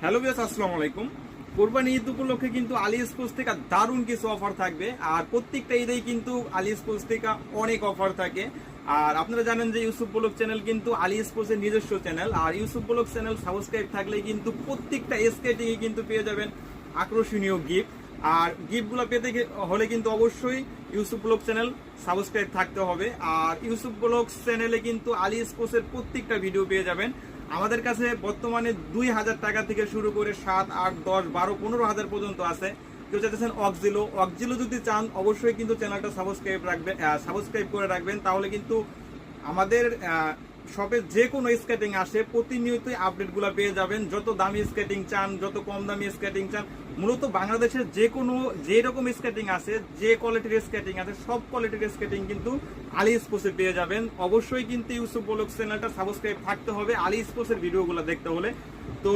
Hello viewers, আসসালামু আলাইকুম। কোরবানি ঈদ উপলক্ষে কিন্তু আলী স্পোর্টস থেকে দারুণ কিছু অফার থাকবে। আর প্রত্যেকটা ঈদেই কিন্তু আলী স্পোর্টস থেকে অনেক অফার থাকে। আর আপনারা জানেন যে ইউসুফ ব্লগ চ্যানেল কিন্তু আলী স্পোর্টসের নিজস্ব চ্যানেল। আর ইউসুফ ব্লগ চ্যানেল সাবস্ক্রাইব থাকলে কিন্তু প্রত্যেকটা স্কেটিং এ কিন্তু পেয়ে যাবেন আকর্ষণীয় গিফট। আর গিফটগুলো পেতে হলে কিন্তু অবশ্যই ইউসুফ ব্লগ চ্যানেল সাবস্ক্রাইব থাকতে হবে। আর ইউসুফ ব্লগ চ্যানেলে কিন্তু আলী স্পোর্টসের প্রত্যেকটা ভিডিও পেয়ে যাবেন। আমাদের কাছে বর্তমানে 2000 টাকা থেকে শুরু করে 7, 8, 10, 12, 15,000 পর্যন্ত আছে। কেউ চাইতেছেন অক্সিলো যদি চান অবশ্যই কিন্তু চ্যানেলটা সাবস্ক্রাইব করে রাখবেন। তাহলে কিন্তু আমাদের শপে যে কোনো স্কেটিং আসে প্রতিনিয়তই আপডেটগুলো পেয়ে যাবেন। যত দামি স্কেটিং চান, যত কম দামি স্কেটিং চান, মূলত বাংলাদেশের যে রকম স্কেটিং আছে, যে কোয়ালিটির স্কেটিং আছে, সব কোয়ালিটির স্কেটিং কিন্তু আলী স্পোর্টসে পেয়ে যাবেন। অবশ্যই কিন্তু ইউসুফ ব্লগ চ্যানেলটা সাবস্ক্রাইব থাকতে হবে আলী স্পোর্টসের ভিডিওগুলো দেখতে হলে। তো